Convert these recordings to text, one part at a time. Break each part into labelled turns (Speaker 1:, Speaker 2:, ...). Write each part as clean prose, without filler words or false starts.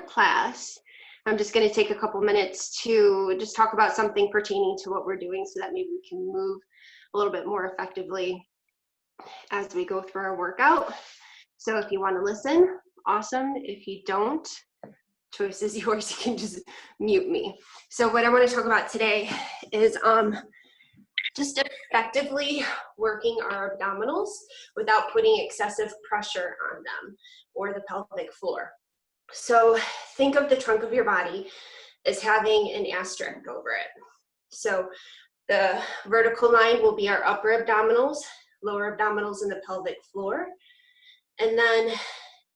Speaker 1: class, I'm just going to take a couple minutes to just talk about something pertaining to what we're doing so that maybe we can move a little bit more effectively as we go through our workout. So if you want to listen, awesome. If you don't, choice is yours. You can just mute me. So what I want to talk about today is just effectively working our abdominals without putting excessive pressure on them or the pelvic floor. So think of the trunk of your body as having an asterisk over it. So the vertical line will be our upper abdominals, lower abdominals, and the pelvic floor. And then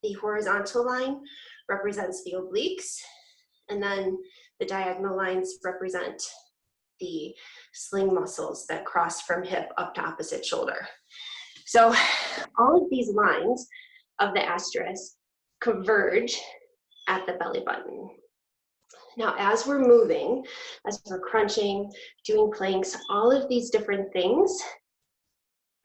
Speaker 1: the horizontal line represents the obliques. And then the diagonal lines represent the sling muscles that cross from hip up to opposite shoulder. So all of these lines of the asterisk converge at the belly button. Now, as we're moving, as we're crunching, doing planks, all of these different things,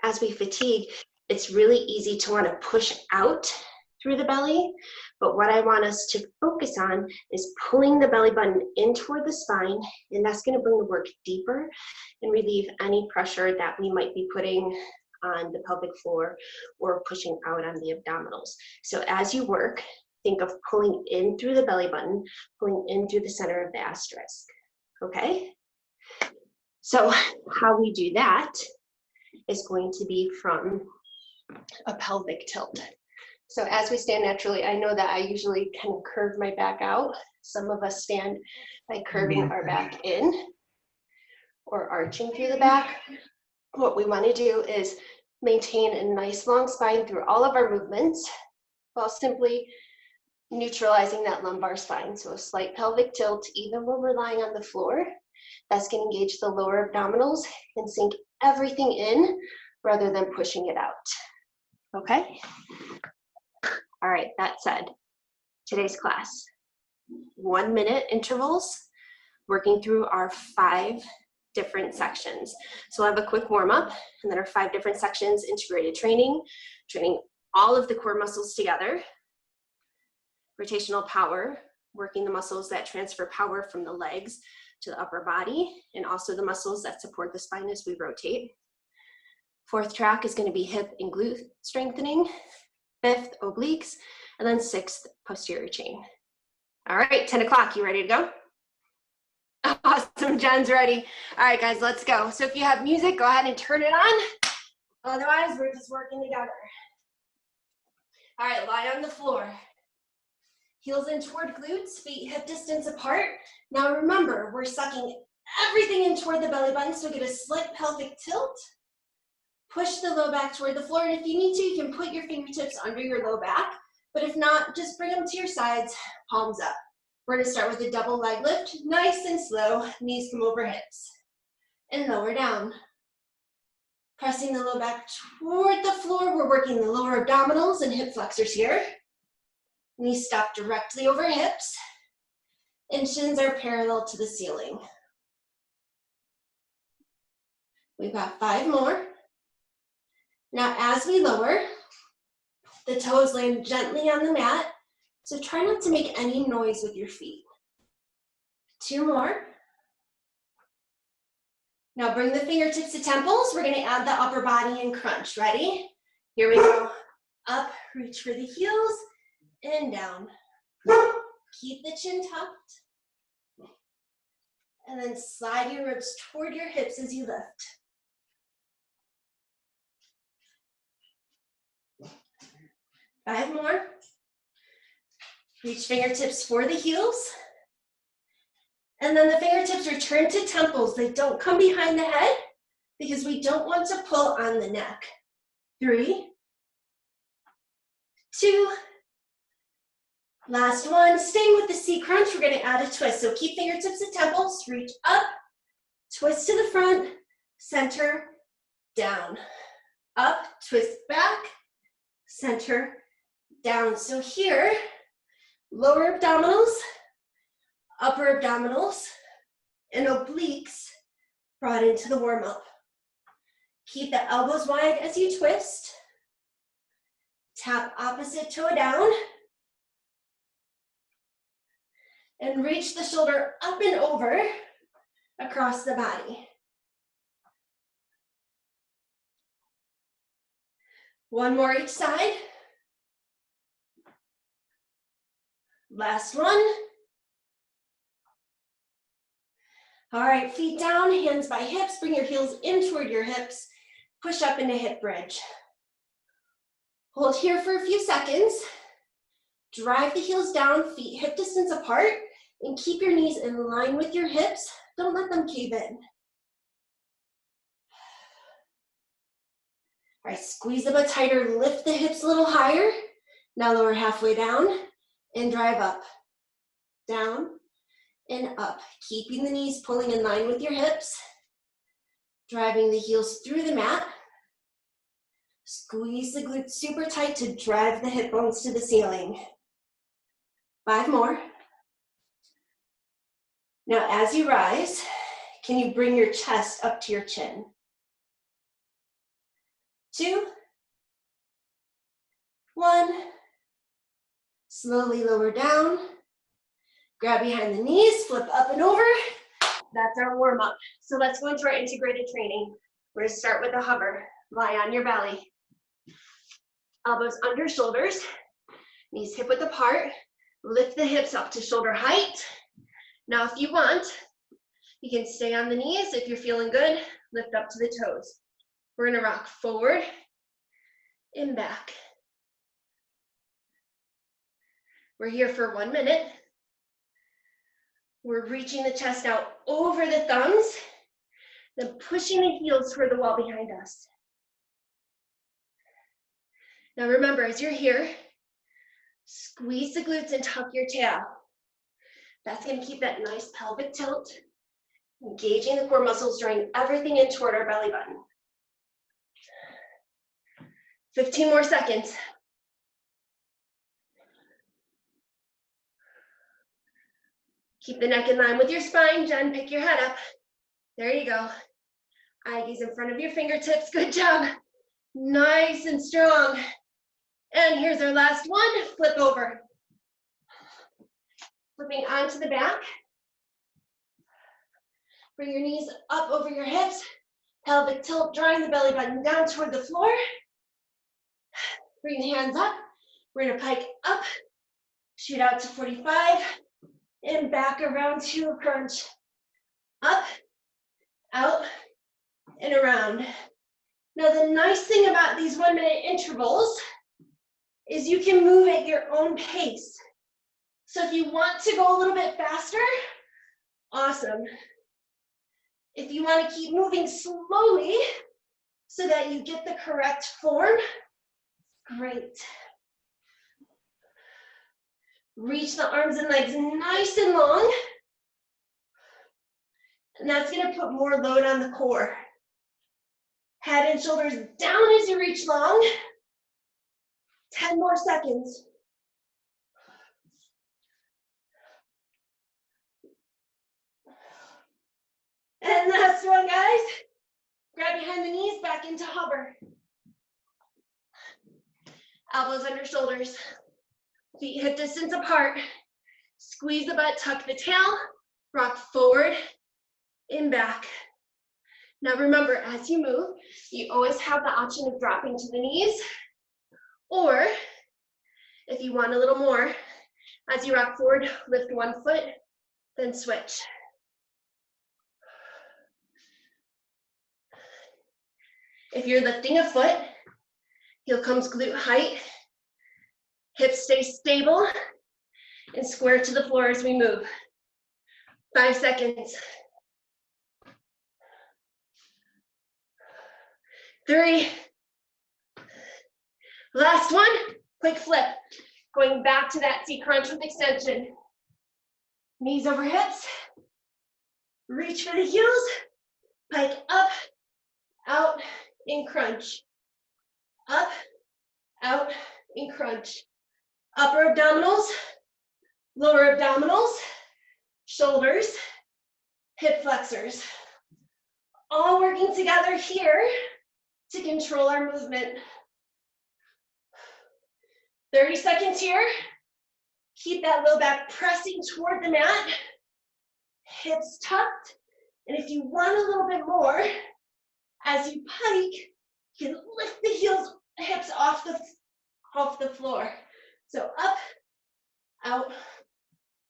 Speaker 1: as we fatigue, it's really easy to want to push out through the belly. But what I want us to focus on is pulling the belly button in toward the spine, and that's going to bring the work deeper and relieve any pressure that we might be putting on the pelvic floor or pushing out on the abdominals. So as you work, think of pulling in through the belly button, pulling in through the center of the asterisk, okay? So how we do that is going to be from a pelvic tilt. So as we stand naturally, I know that I usually kind of curve my back out. Some of us stand by curving our back in or arching through the back. What we want to do is maintain a nice long spine through all of our movements while simply neutralizing that lumbar spine. So a slight pelvic tilt, even when we're lying on the floor, that's going to engage the lower abdominals and sink everything in rather than pushing it out. Okay? All right, that said, today's class, 1 minute intervals, working through our 5 different sections. So we'll have a quick warm up and then our 5 different sections, integrated training, training all of the core muscles together. Rotational power, working the muscles that transfer power from the legs to the upper body, and also the muscles that support the spine as we rotate. 4th track is going to be hip and glute strengthening. 5th, obliques, and then 6th, posterior chain. All right, 10 o'clock, you ready to go? Awesome, Jen's ready. All right, guys, let's go. So if you have music, go ahead and turn it on. Otherwise, we're just working together. All right, lie on the floor. Heels in toward glutes, feet hip distance apart. Now remember, we're sucking everything in toward the belly button, so get a slight pelvic tilt. Push the low back toward the floor, and if you need to, you can put your fingertips under your low back, but if not, just bring them to your sides, palms up. We're gonna start with a double leg lift, nice and slow, knees come over hips, and lower down. Pressing the low back toward the floor, we're working the lower abdominals and hip flexors here. Knees stop directly over hips, and shins are parallel to the ceiling. We've got 5 more. Now, as we lower, the toes land gently on the mat, so try not to make any noise with your feet. 2 more. Now bring the fingertips to temples. We're gonna add the upper body and crunch. Ready? Here we go. Up, reach for the heels, and down. Keep the chin tucked. And then slide your ribs toward your hips as you lift. 5 more. Reach fingertips for the heels. And then the fingertips return to temples. They don't come behind the head because we don't want to pull on the neck. 3, 2, last one. Staying with the C crunch, we're gonna add a twist. So keep fingertips at temples, reach up, twist to the front, center, down. Up, twist back, center, down. So here, lower abdominals, upper abdominals, and obliques brought into the warm-up. Keep the elbows wide as you twist. Tap opposite toe down. And reach the shoulder up and over across the body. One more each side. Last one. All right, feet down, hands by hips. Bring your heels in toward your hips. Push up into hip bridge. Hold here for a few seconds. Drive the heels down, feet hip distance apart, and keep your knees in line with your hips. Don't let them cave in. All right, squeeze a bit tighter, lift the hips a little higher. Now lower halfway down and drive up. Down and up, keeping the knees pulling in line with your hips. Driving the heels through the mat. Squeeze the glutes super tight to drive the hip bones to the ceiling. 5 more. Now as you rise, can you bring your chest up to your chin? 2, 1. Slowly lower down. Grab behind the knees, flip up and over. That's our warm up. So let's go into our integrated training. We're gonna start with a hover. Lie on your belly. Elbows under shoulders, knees hip width apart. Lift the hips up to shoulder height. Now if you want, you can stay on the knees. If you're feeling good, lift up to the toes. We're gonna rock forward and back. We're here for 1 minute. We're reaching the chest out over the thumbs, then pushing the heels toward the wall behind us. Now remember, as you're here, squeeze the glutes and tuck your tail. That's gonna keep that nice pelvic tilt, engaging the core muscles, drawing everything in toward our belly button. 15 more seconds. Keep the neck in line with your spine. Jen, pick your head up. There you go. Eye gaze in front of your fingertips. Good job. Nice and strong. And here's our last one. Flip over. Flipping onto the back. Bring your knees up over your hips. Pelvic tilt, drawing the belly button down toward the floor. Bring the hands up. We're gonna pike up. Shoot out to 45. And back around to a crunch. Up, out, and around. Now the nice thing about these 1 minute intervals is you can move at your own pace. So if you want to go a little bit faster, awesome. If you want to keep moving slowly so that you get the correct form, great. Reach the arms and legs nice and long. And that's going to put more load on the core. Head and shoulders down as you reach long. 10 more seconds. And last one, guys. Grab behind the knees, back into hover. Elbows under shoulders. Feet hip distance apart. Squeeze the butt, tuck the tail, rock forward and back. Now remember, as you move, you always have the option of dropping to the knees, or if you want a little more, as you rock forward, lift one foot, then switch. If you're lifting a foot, heel comes glute height, hips stay stable, and square to the floor as we move. 5 seconds. 3. Last one, quick flip. Going back to that C crunch with extension. Knees over hips. Reach for the heels. Pike up, out, and crunch. Up, out, and crunch. Upper abdominals, lower abdominals, shoulders, hip flexors. All working together here to control our movement. 30 seconds here. Keep that low back pressing toward the mat. Hips tucked. And if you want a little bit more, as you pike, you can lift the hips off the floor. So up, out,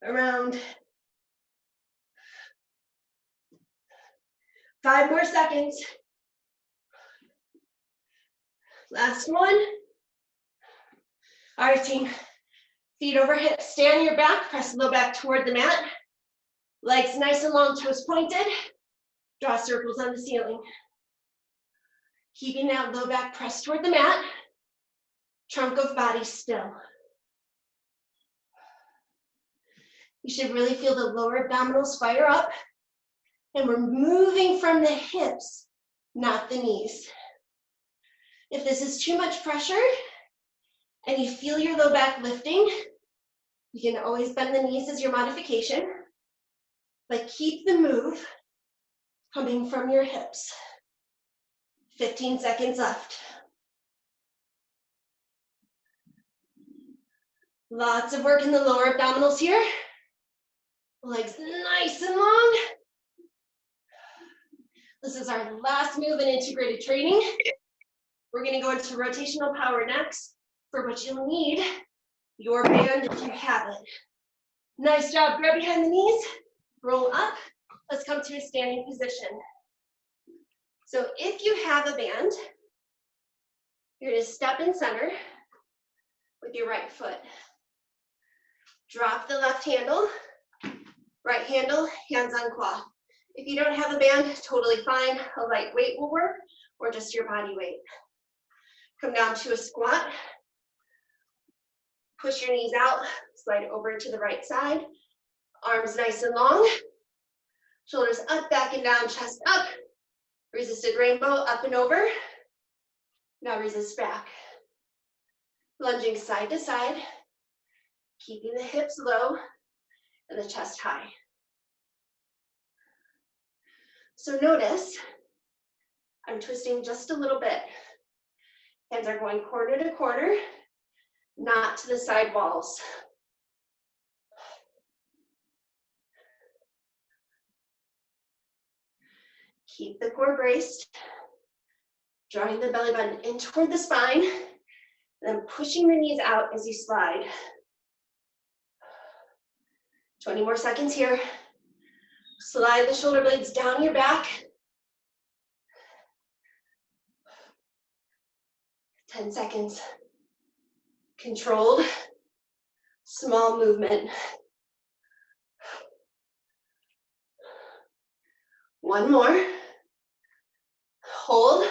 Speaker 1: around. 5 more seconds. Last one. All right, team. Feet over hips, stay on your back, press the low back toward the mat. Legs nice and long, toes pointed. Draw circles on the ceiling. Keeping that low back pressed toward the mat. Trunk of body still. You should really feel the lower abdominals fire up. And we're moving from the hips, not the knees. If this is too much pressure and you feel your low back lifting, you can always bend the knees as your modification, but keep the move coming from your hips. 15 seconds left. Lots of work in the lower abdominals here. Legs nice and long. This is our last move in integrated training. We're going to go into rotational power next, for which you'll need your band if you have it. Nice job. Grab behind the knees, roll up. Let's come to a standing position. So if you have a band, you're going to step in center with your right foot. Drop the left handle, right handle, hands on cloth. If you don't have a band, totally fine. A light weight will work, or just your body weight. Come down to a squat. Push your knees out, slide over to the right side. Arms nice and long. Shoulders up, back and down, chest up. Resisted rainbow, up and over. Now resist back. Lunging side to side, keeping the hips low and the chest high. So notice, I'm twisting just a little bit. Hands are going corner to corner, not to the side walls. Keep the core braced, drawing the belly button in toward the spine, then pushing the knees out as you slide. 20 more seconds here. Slide the shoulder blades down your back. 10 seconds. Controlled, small movement. One more. Hold.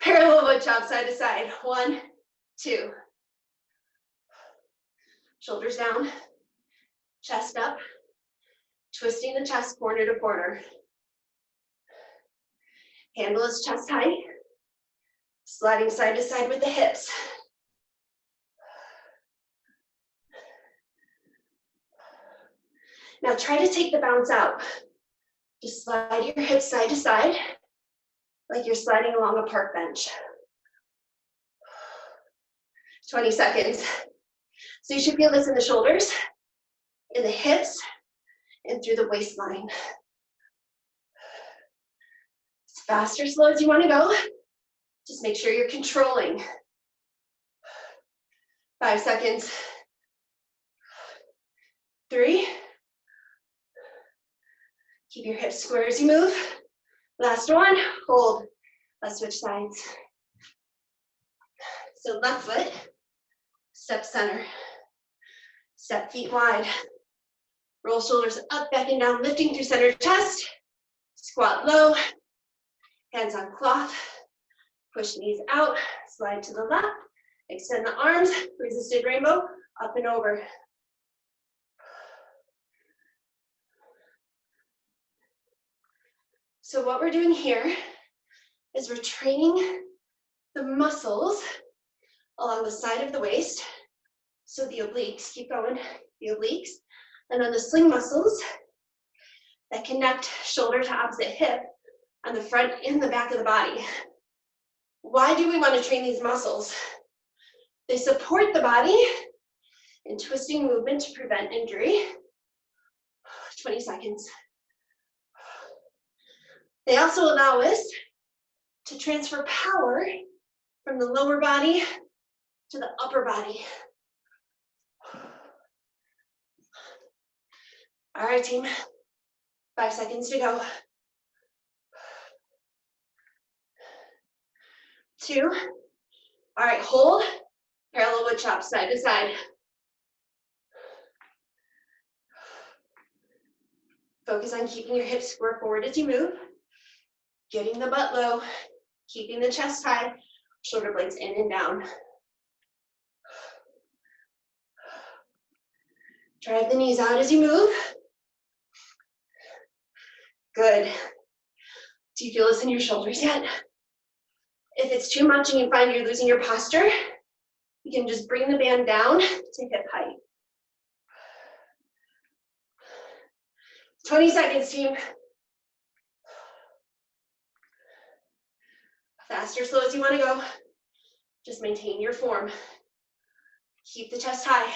Speaker 1: Parallel wood chop side to side. 1, 2. Shoulders down, chest up. Twisting the chest corner to corner. Handle is chest height. Sliding side to side with the hips. Now try to take the bounce out. Just slide your hips side to side, like you're sliding along a park bench. 20 seconds. So you should feel this in the shoulders, in the hips, and through the waistline. As fast or slow as you want to go, just make sure you're controlling. 5 seconds. 3. Keep your hips square as you move. Last one, hold. Let's switch sides. So left foot, step center. Step feet wide. Roll shoulders up, back and down, lifting through center chest. Squat low, hands on cloth. Push knees out, slide to the left. Extend the arms, resisted rainbow, up and over. So what we're doing here is we're training the muscles along the side of the waist. So the obliques, keep going, the obliques. And then the sling muscles that connect shoulder to opposite hip on the front and the back of the body. Why do we want to train these muscles? They support the body and twisting movement to prevent injury. 20 seconds. They also allow us to transfer power from the lower body to the upper body. All right, team. 5 seconds to go. 2. All right, hold. Parallel wood chop, side to side. Focus on keeping your hips square forward as you move. Getting the butt low. Keeping the chest high. Shoulder blades in and down. Drive the knees out as you move. Good. Do you feel this in your shoulders yet? If it's too much and you find you're losing your posture, you can just bring the band down to hip height. 20 seconds, team. Fast or slow as you want to go. Just maintain your form. Keep the chest high.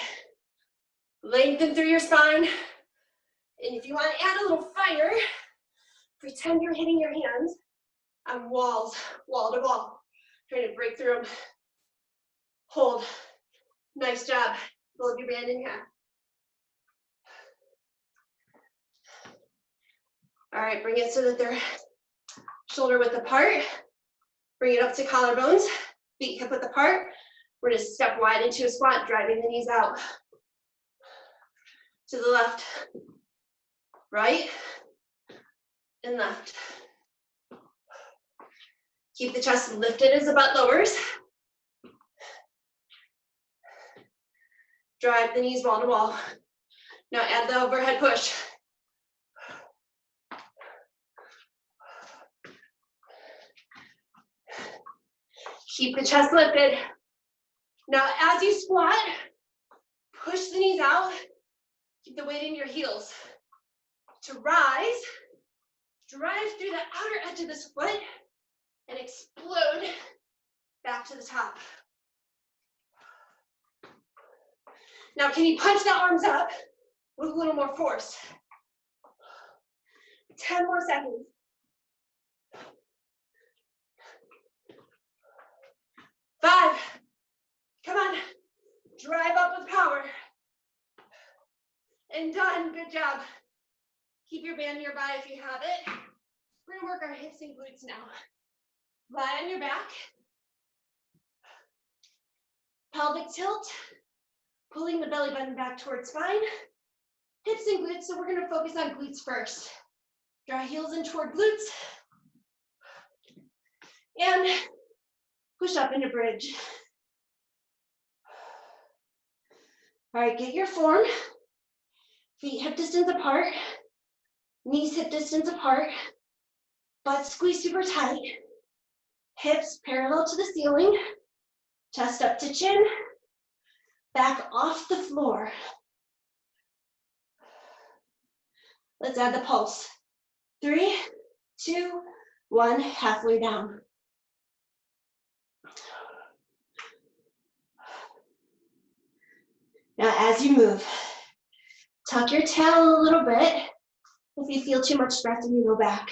Speaker 1: Lengthen through your spine. And if you want to add a little fire, pretend you're hitting your hands on walls, wall to wall. Trying to break through them. Hold. Nice job. Fold your band in half. All right, bring it so that they're shoulder width apart. Bring it up to collarbones. Feet hip width apart. We're going to step wide into a squat, driving the knees out. To the left, right, and left. Keep the chest lifted as the butt lowers. Drive the knees wall to wall. Now add the overhead push. Keep the chest lifted. Now as you squat, push the knees out. Keep the weight in your heels. To rise, drive through the outer edge of this foot and explode back to the top. Now can you punch the arms up with a little more force? 10 more seconds. 5. Come on. Drive up with power. And done. Good job. Keep your band nearby if you have it. We're going to work our hips and glutes now. Lie on your back. Pelvic tilt. Pulling the belly button back towards spine. Hips and glutes, so we're going to focus on glutes first. Draw heels in toward glutes. And push up into bridge. All right, get your form. Feet hip distance apart. Knees hip distance apart. Butt squeeze super tight. Hips parallel to the ceiling. Chest up to chin. Back off the floor. Let's add the pulse. 3, 2, 1, halfway down. Now as you move, tuck your tail a little bit. If you feel too much breath, you go back.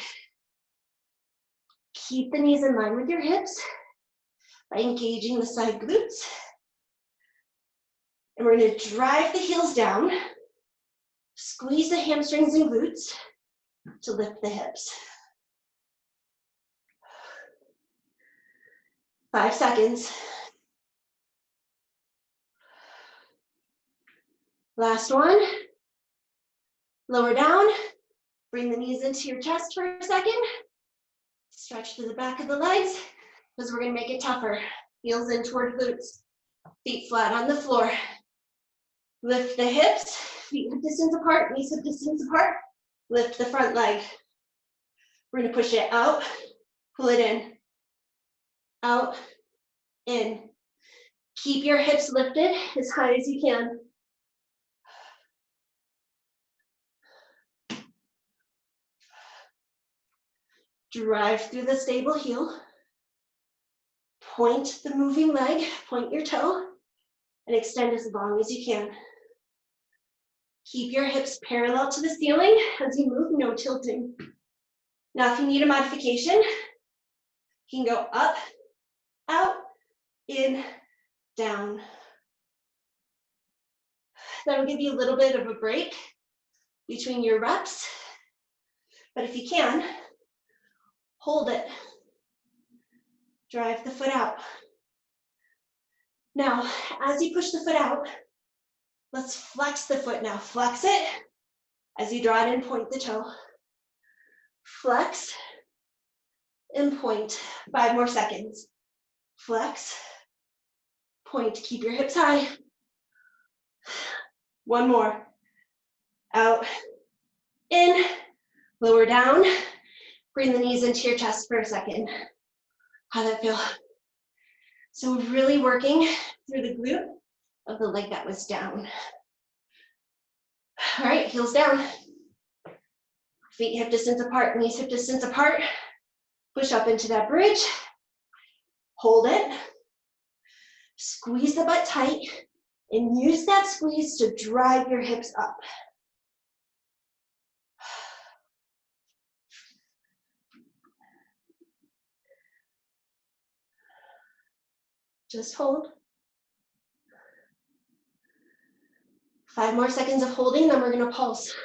Speaker 1: Keep the knees in line with your hips by engaging the side glutes. And we're going to drive the heels down, squeeze the hamstrings and glutes to lift the hips. 5 seconds. Last one. Lower down. Bring the knees into your chest for a second. Stretch to the back of the legs because we're going to make it tougher. Heels in toward glutes. Feet flat on the floor. Lift the hips. Feet hip distance apart. Knees hip distance apart. Lift the front leg. We're going to push it out. Pull it in. Out. In. Keep your hips lifted as high as you can. Drive through the stable heel. Point the moving leg, point your toe, and extend as long as you can. Keep your hips parallel to the ceiling as you move, no tilting. Now, if you need a modification, you can go up, out, in, down. That'll give you a little bit of a break between your reps, but if you can, hold it. Drive the foot out. Now, as you push the foot out, let's flex the foot now. Flex it. As you draw it in, point the toe. Flex and point. 5 more seconds. Flex, point, keep your hips high. 1 more. Out, in, lower down. Bring the knees into your chest for a second. How'd that feel? So really working through the glute of the leg that was down. All right, heels down. Feet hip distance apart, knees hip distance apart. Push up into that bridge. Hold it. Squeeze the butt tight and use that squeeze to drive your hips up. Just hold. 5 more seconds of holding, then we're gonna pulse.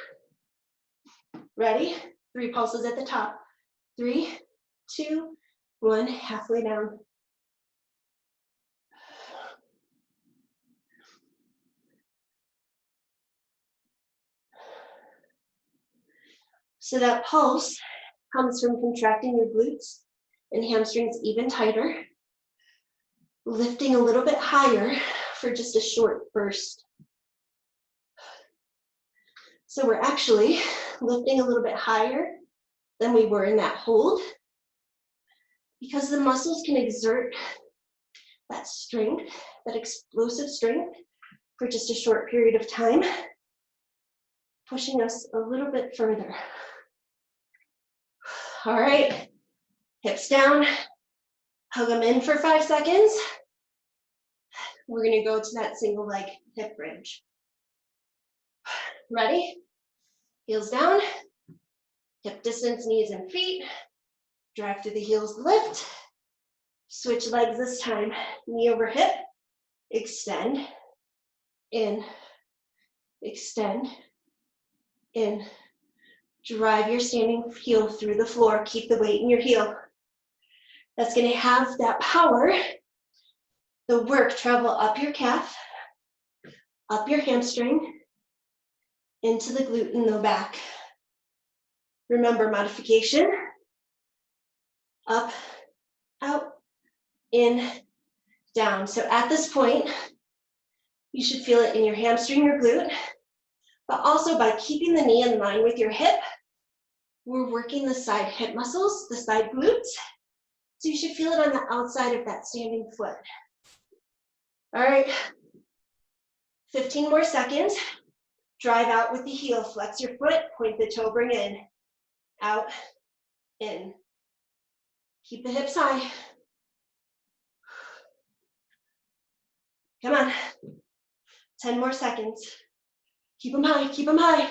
Speaker 1: Ready? 3 pulses at the top. 3, 2, 1, halfway down. So that pulse comes from contracting your glutes and hamstrings even tighter, lifting a little bit higher for just a short burst. So we're actually lifting a little bit higher than we were in that hold, because the muscles can exert that strength, that explosive strength, for just a short period of time, pushing us a little bit further. All right, hips down, hug them in for 5 seconds. We're gonna go to that single leg hip bridge. Ready? Heels down, hip distance, knees and feet. Drive through the heels, lift. Switch legs this time, knee over hip, extend, in, extend, in. Drive your standing heel through the floor, keep the weight in your heel. That's gonna have that power, the work travel up your calf, up your hamstring, into the glute and the back. Remember, modification, up, out, in, down. So at this point, you should feel it in your hamstring or glute, but also by keeping the knee in line with your hip, we're working the side hip muscles, the side glutes. So you should feel it on the outside of that standing foot. All right, 15 more seconds. Drive out with the heel, flex your foot, point the toe, bring in, out, in. Keep the hips high. Come on, 10 more seconds. Keep them high, keep them high.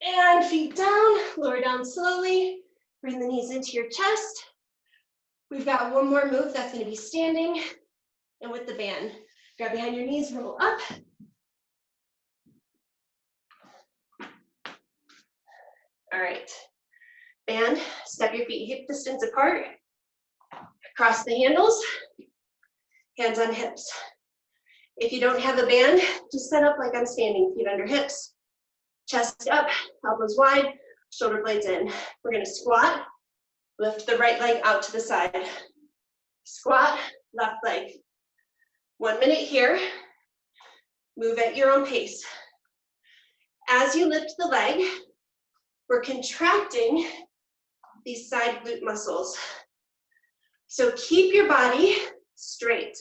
Speaker 1: And feet down, lower down slowly. Bring the knees into your chest. We've got one more move that's gonna be standing and with the band. Grab behind your knees, roll up. All right, band, step your feet hip distance apart. Cross the handles, hands on hips. If you don't have a band, just set up like I'm standing, feet under hips, chest up, elbows wide, shoulder blades in. We're gonna squat, lift the right leg out to the side. Squat, left leg. 1 minute here, move at your own pace. As you lift the leg, we're contracting these side glute muscles. So keep your body straight.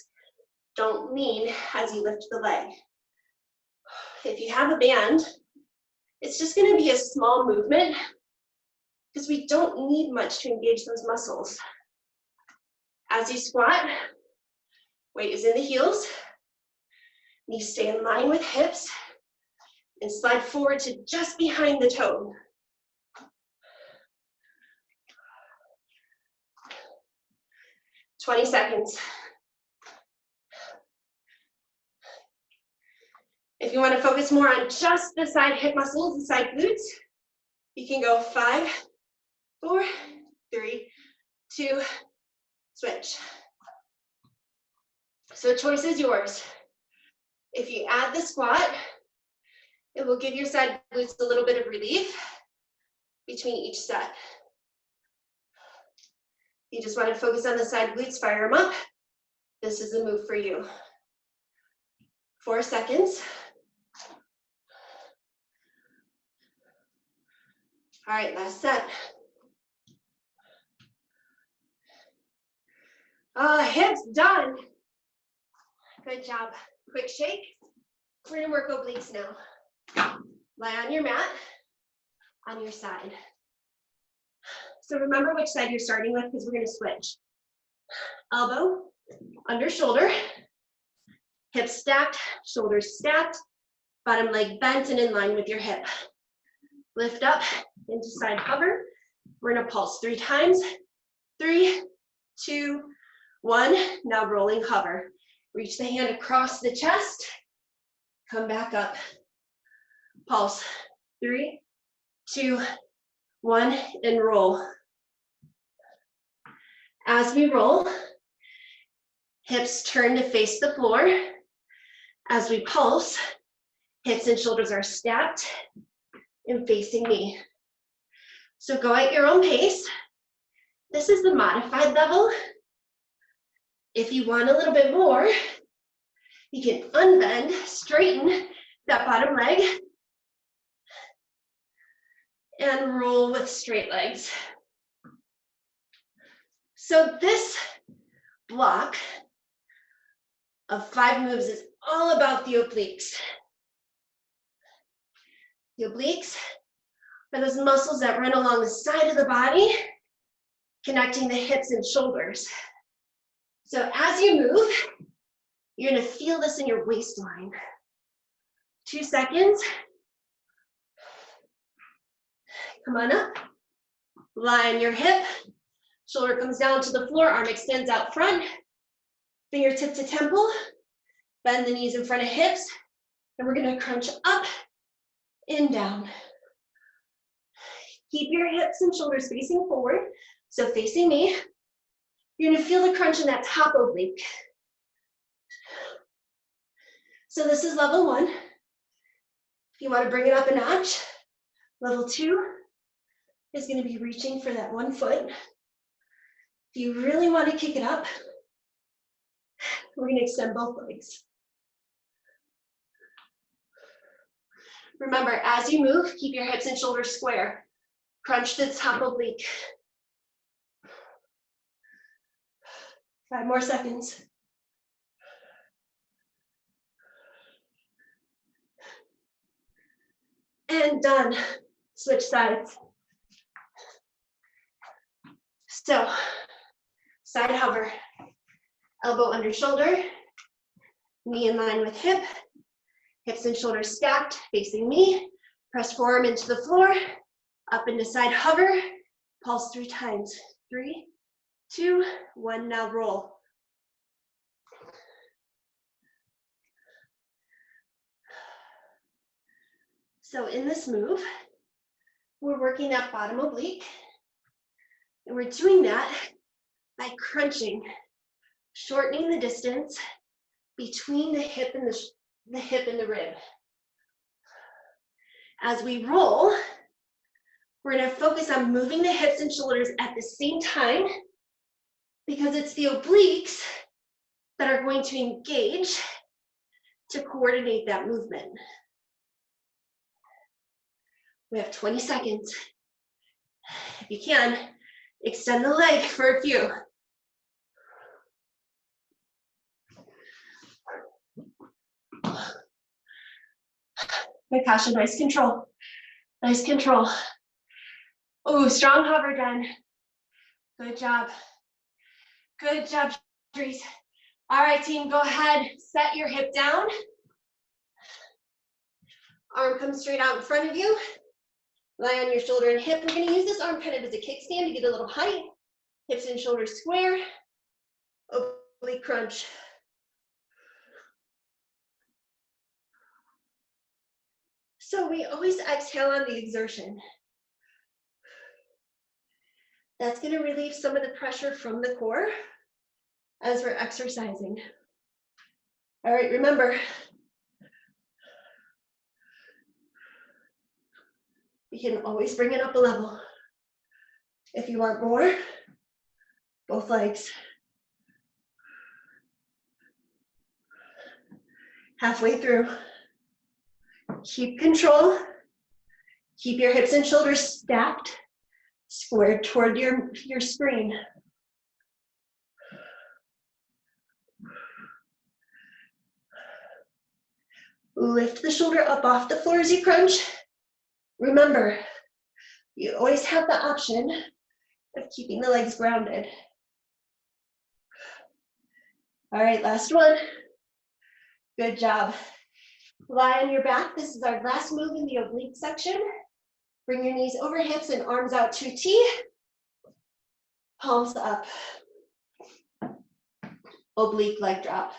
Speaker 1: Don't lean as you lift the leg. If you have a band, it's just gonna be a small movement because we don't need much to engage those muscles. As you squat, weight is in the heels. Knees stay in line with hips and slide forward to just behind the toe. "20 seconds. If you want to focus more on just the side hip muscles, the side glutes, you can go 5, 4, 3, 2, switch. So choice is yours. If you add the squat, it will give your side glutes a little bit of relief between each set. You just want to focus on the side glutes, fire them up. This is the move for you. 4 seconds. All right, last set. Hips done. Good job. Quick shake. We're gonna work obliques now. Lie on your mat, on your side. So remember which side you're starting with because we're gonna switch. Elbow under shoulder, hips stacked, shoulders stacked, bottom leg bent and in line with your hip. Lift up into side hover. We're gonna pulse 3 times. 3, 2, 1. Now rolling hover. Reach the hand across the chest. Come back up. Pulse. 3, 2, 1, and roll. As we roll, hips turn to face the floor. As we pulse, hips and shoulders are stacked and facing me. So go at your own pace. This is the modified level. If you want a little bit more, you can unbend, straighten that bottom leg, and roll with straight legs. So this block of 5 moves is all about the obliques. The obliques are those muscles that run along the side of the body, connecting the hips and shoulders. So as you move, you're gonna feel this in your waistline. 2 seconds. Come on up. Lie on your hip. Shoulder comes down to the floor, arm extends out front. Fingertip to temple. Bend the knees in front of hips. And we're gonna crunch up and down. Keep your hips and shoulders facing forward. So facing me. You're gonna feel the crunch in that top oblique. So this is level 1. If you want to bring it up a notch, level 2 is going to be reaching for that 1 foot. If you really want to kick it up, we're going to extend both legs. Remember, as you move, keep your hips and shoulders square. Crunch the top oblique. 5 more seconds. And done. Switch sides. So, side hover. Elbow under shoulder. Knee in line with hip. Hips and shoulders stacked, facing me. Press forearm into the floor. Up into side hover. Pulse 3 times. 3, 2, 1. Now roll. So in this move, we're working that bottom oblique, and we're doing that by crunching, shortening the distance between the hip and the rib. As we roll, we're going to focus on moving the hips and shoulders at the same time because it's the obliques that are going to engage to coordinate that movement. We have 20 seconds. If you can, extend the leg for a few. My gosh, nice control. Nice control. Oh, strong hover done. Good job. Good job, Dries. All right, team, go ahead. Set your hip down. Arm comes straight out in front of you. Lie on your shoulder and hip. We're going to use this arm kind of as a kickstand to get a little height. Hips and shoulders square. Oblique crunch. So we always exhale on the exertion. That's going to relieve some of the pressure from the core as we're exercising. All right, remember, you can always bring it up a level. If you want more, both legs. Halfway through. Keep control. Keep your hips and shoulders stacked, squared toward your screen. Lift the shoulder up off the floor as you crunch. Remember, you always have the option of keeping the legs grounded. All right, last one. Good job. Lie on your back. This is our last move in the oblique section. Bring your knees over hips and arms out to T. Palms up. Oblique leg drop.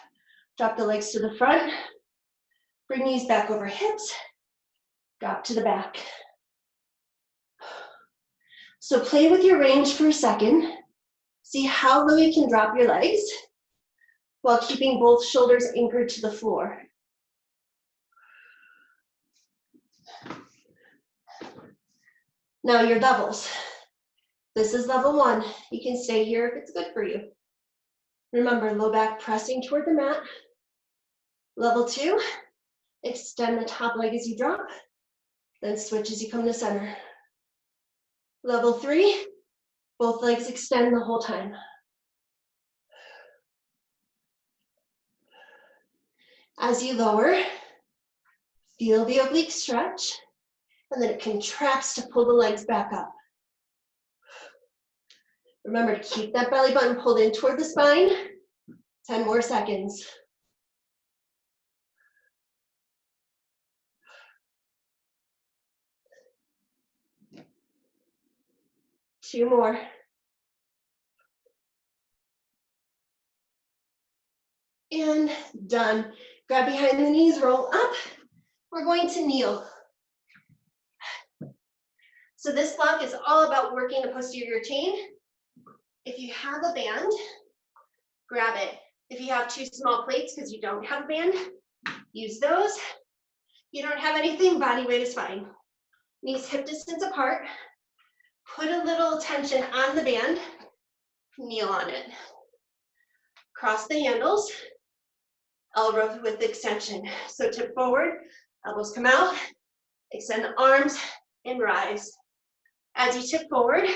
Speaker 1: Drop the legs to the front. Bring knees back over hips. Drop to the back. So play with your range for a second. See how low you can drop your legs while keeping both shoulders anchored to the floor. Now your doubles. This is level 1. You can stay here if it's good for you. Remember, low back pressing toward the mat. Level 2, extend the top leg as you drop, then switch as you come to center. Level 3, both legs extend the whole time. As you lower, feel the oblique stretch, and then it contracts to pull the legs back up. Remember to keep that belly button pulled in toward the spine. 10 more seconds. Two more. And done. Grab behind the knees, roll up. We're going to kneel. So this block is all about working the posterior chain. If you have a band, grab it. If you have 2 small plates because you don't have a band, use those. You don't have anything, body weight is fine. Knees hip distance apart. Put a little tension on the band, kneel on it. Cross the handles, elbow width extension. So tip forward, elbows come out, extend the arms, and rise. As you tip forward,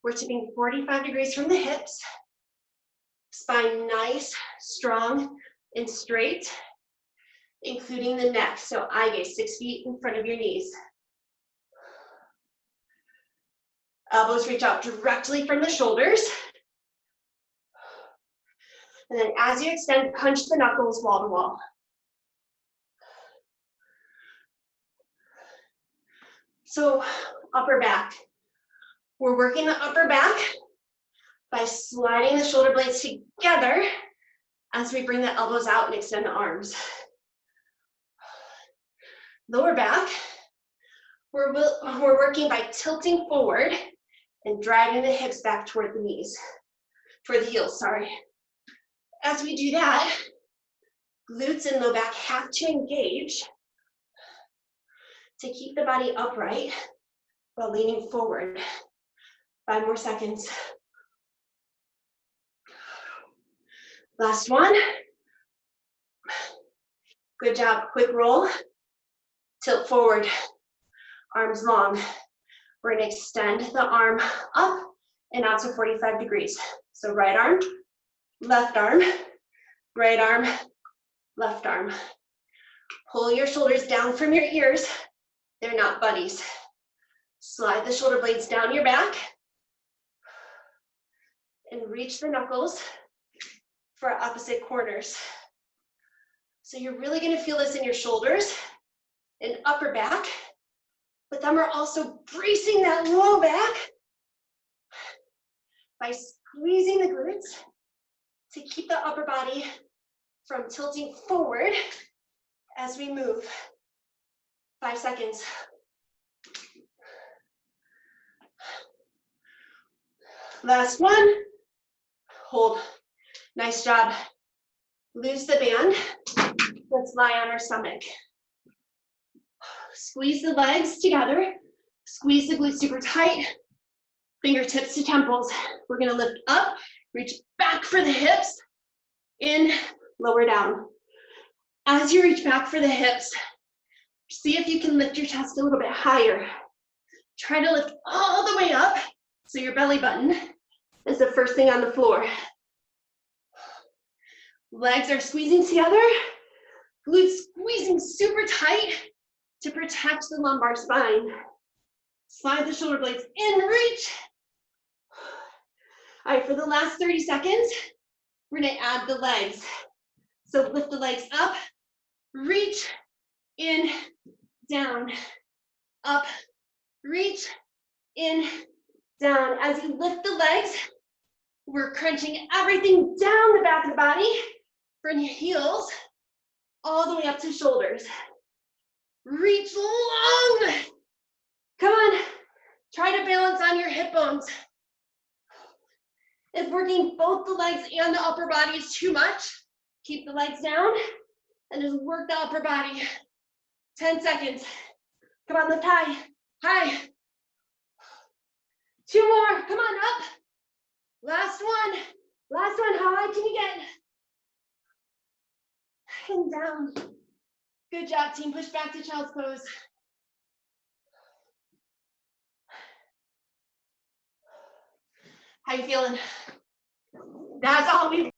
Speaker 1: we're tipping 45 degrees from the hips. Spine nice, strong, and straight, including the neck. So eye gaze, 6 feet in front of your knees. Elbows reach out directly from the shoulders. And then as you extend, punch the knuckles wall to wall. So upper back. We're working the upper back by sliding the shoulder blades together as we bring the elbows out and extend the arms. Lower back, we're working by tilting forward and dragging the hips back toward the knees, toward the heels, sorry. As we do that, glutes and low back have to engage to keep the body upright while leaning forward. 5 more seconds. Last one. Good job, quick roll. Tilt forward, arms long. We're gonna extend the arm up and out to 45 degrees. So right arm, left arm, right arm, left arm. Pull your shoulders down from your ears. They're not buddies. Slide the shoulder blades down your back and reach the knuckles for opposite corners. So you're really gonna feel this in your shoulders and upper back, but then we're also bracing that low back by squeezing the glutes to keep the upper body from tilting forward as we move. 5 seconds. Last one. Hold. Nice job. Loose the band. Let's lie on our stomach. Squeeze the legs together. Squeeze the glutes super tight. Fingertips to temples. We're gonna lift up, reach back for the hips, in, lower down. As you reach back for the hips, see if you can lift your chest a little bit higher. Try to lift all the way up so your belly button is the first thing on the floor. Legs are squeezing together, glutes squeezing super tight to protect the lumbar spine. Slide the shoulder blades in, reach. All right, for the last 30 seconds, we're gonna add the legs. So lift the legs up, reach, in, down, up, reach, in, down. As you lift the legs, we're crunching everything down the back of the body. Bring your heels all the way up to shoulders. Reach long. Come on, try to balance on your hip bones. If working both the legs and the upper body is too much, keep the legs down and just work the upper body. 10 seconds. Come on, lift high, high. 2 more, come on, up. Last one, how high can you get? And down. Good job, team. Push back to child's pose. How you feeling? That's all we